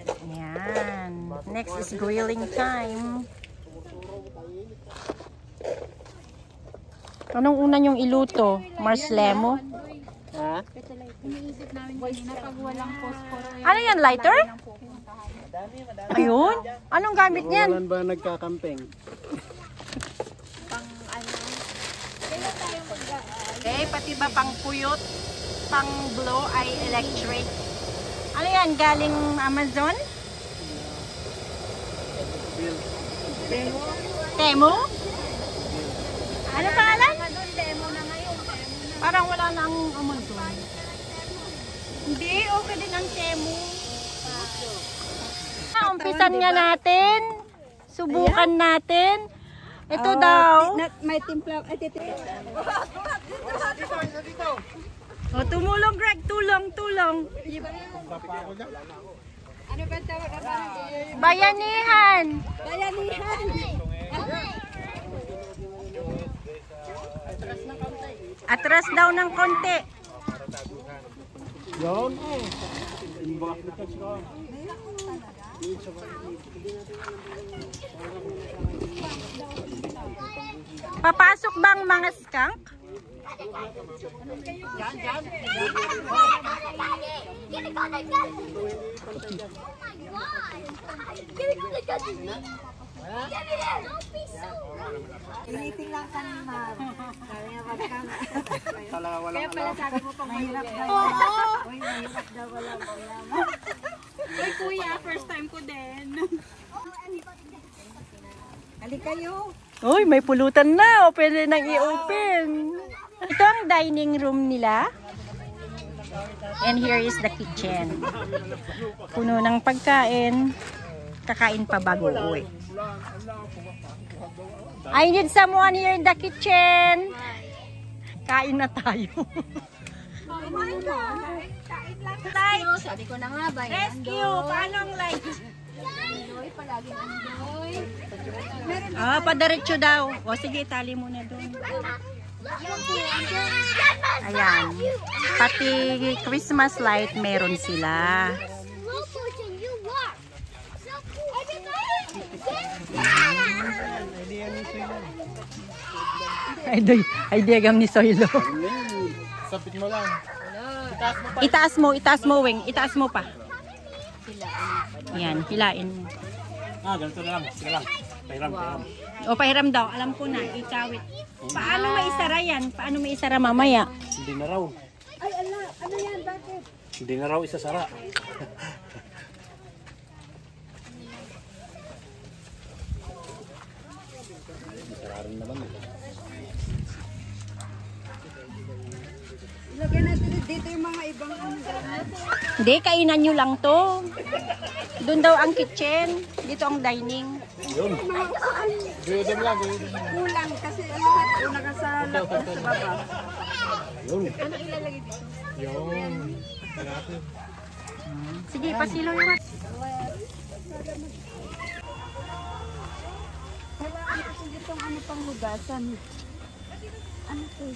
Ayan. Next is grilling time. Anong una nyong iluto? Marslemo? Ha? Iniisip namin kanina pag walang phosphor. Ano yan? Lighter? Ayun? Anong gamit niyan? Walan ba nagkakamping? Pang ano. Kailan tayo Okay, pati ba pang puyot, pang blow ay electric. Ano yan? Galing Amazon? Temu? Ano pangalan? demo na ngayon. Parang wala na ang Amazon. Hindi, okay din ang Temu. Umpisan nga natin. Subukan natin. Ito daw. May timpla. O, tumulong Greg. Tulong. Ano ba tawag? Bayanihan. Bayanihan. Atras daw ng konti. Yan. Papasok bang mga skunk? Initing lang ka ni Ma'am. Kaya wagkang. Kaya pala sabi mo pang mahirap daw. Uy, mahirap daw walang ulam. Uy kuya, first time ko din. Ali kayo. Uy, may pulutan na. O, pwede nang i-open. Ito ang dining room nila. And here is the kitchen. Puno ng pagkain. Kakain pa bago uwi. I need someone here in the kitchen. Kain na tayo. Rescue. Sabi ko na nga ba yan? Rescue! Paano ang light? Andoy, palaging andoy. Ah, padiretso daw. O sige, itali muna doon. Ayan. Pati Christmas light meron sila. Ay, diagam ni Soylo. Sapit mo lang. Itaas mo, Weng. Itaas mo pa. Ayan, hilain mo. Ganito na lang. Sige lang. Pahiram. O, pahiram daw. Alam ko na, ikawit. Paano maisara yan? Paano maisara mamaya? Hindi na raw. Ay, ano yan? Bakit? Hindi na raw isasara. Isara rin naman. Ilagyan natin dito yung mga ibang ano. Hindi, kainan nyo lang to. Doon daw ang kitchen. Dito ang dining. Yun. Gayodem lang. Kulang kasi lahat nakasalat sa baba. Yun. Ano ilalagay dito? Yun. Sige, pasilaw yun. Kailangan kasi dito ang ano pang hugasan. Ano to?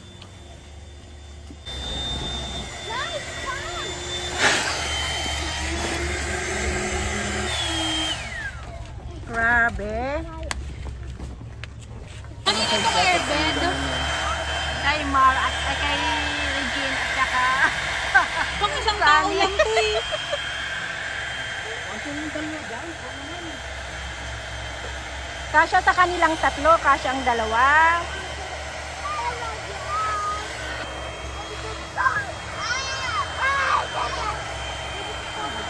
Grabe. Ano ito kay bed? Kay Mar at kay Regine at saka Kung isang tao lang to eh. kasya sa kanilang tatlo, kasya ang dalawa.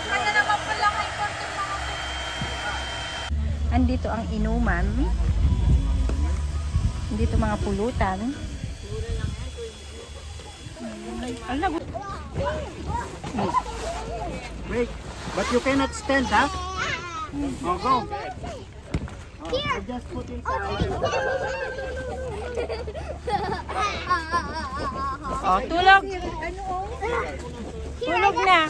Kaya naman pala kay konting mga Andito ang inuman. Andito mga pulutan. Wait. But you cannot stand, ha? Go. I just put inside. Oh, tulog. Tulog na.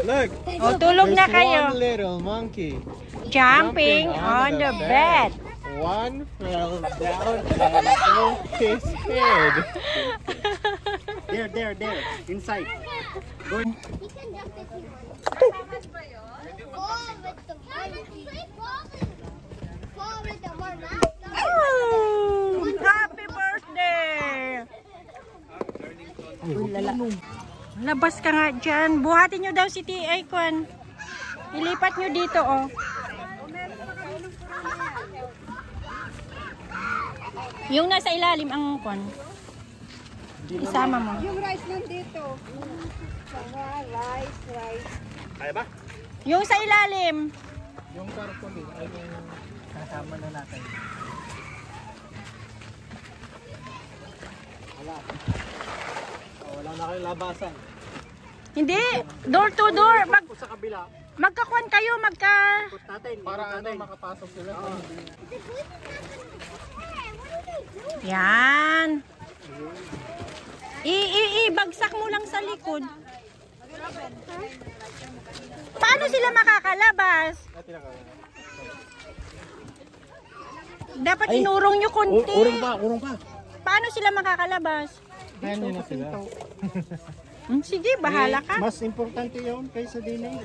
Look. Oh, tulog na kayo. One little monkey Jumping on the bed. One fell down and broke his head. There. Inside. Go. You can jump it here. Fall with the fall with the more Oh, happy birthday! Uy, lala. Labas ka nga dyan. Buhatin nyo daw si T.A. Kwan. Ilipat nyo dito, oh. Yung nasa ilalim ang kwan. Isama mo. Yung rice nandito. Rice. Kaya ba? Yung sa ilalim. Yung carton ay yung kasama na natin. Wala na kayong labasan. Hindi. Door to door. Sa kabila. Magkakwan kayo. Put natin. Para ano makapasok sila. Yan. Bagsak mo lang sa likod. Paano sila makakalabas? Dapat inurong nyo konti. Urong pa. Paano sila makakalabas? Dito, na sila. Sige, bahala ka. Mas importante yun kaysa din eh.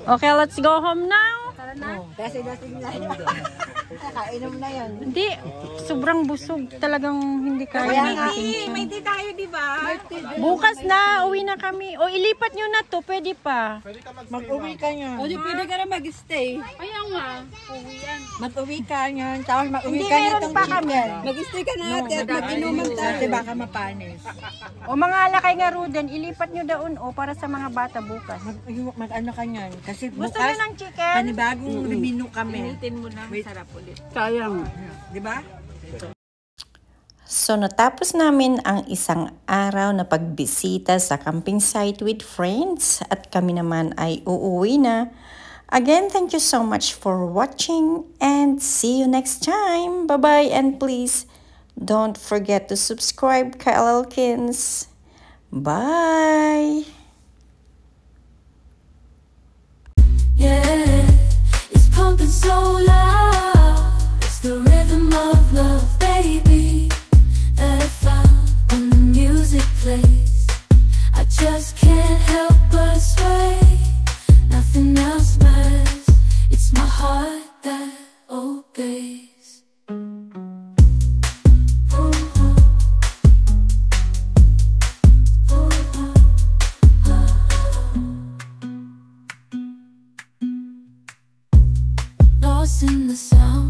Okay, let's go home now. Kasi kakainom na yan. Hindi, sobrang busog. Talagang hindi kaya natin. May tea tayo, di ba? Bukas na, uwi na kami. O ilipat nyo na to, pwede pa. Mag-uwi ka nyan. O, di pwede ka na mag-stay. Kaya nga. Mag-uwi ka nyan. Tapos mag-uwi Hindi, ka meron nitong pa kami. chicken. Mag-stay ka natin at mag-inuman tayo. Kasi baka mapanis. O mga alakay nga Ruden, ilipat nyo doon o para sa mga bata bukas. Mag-ano ka nyan. Kasi Gusto bukas, nyo ng chicken? panibagong menu kami. Initin mo na. Sarap ulit. Sayang. Di ba? So natapos namin ang isang araw na pagbisita sa camping site with friends at kami naman ay uuwi na. Again, thank you so much for watching and see you next time. Bye-bye and please don't forget to subscribe kay Elkins. Bye! Yeah, it's pumping so loud. It's the rhythm of love, baby, that I found when the music plays. I just can't help but sway. Nothing else matters. It's my heart that obeys. Lost in the sound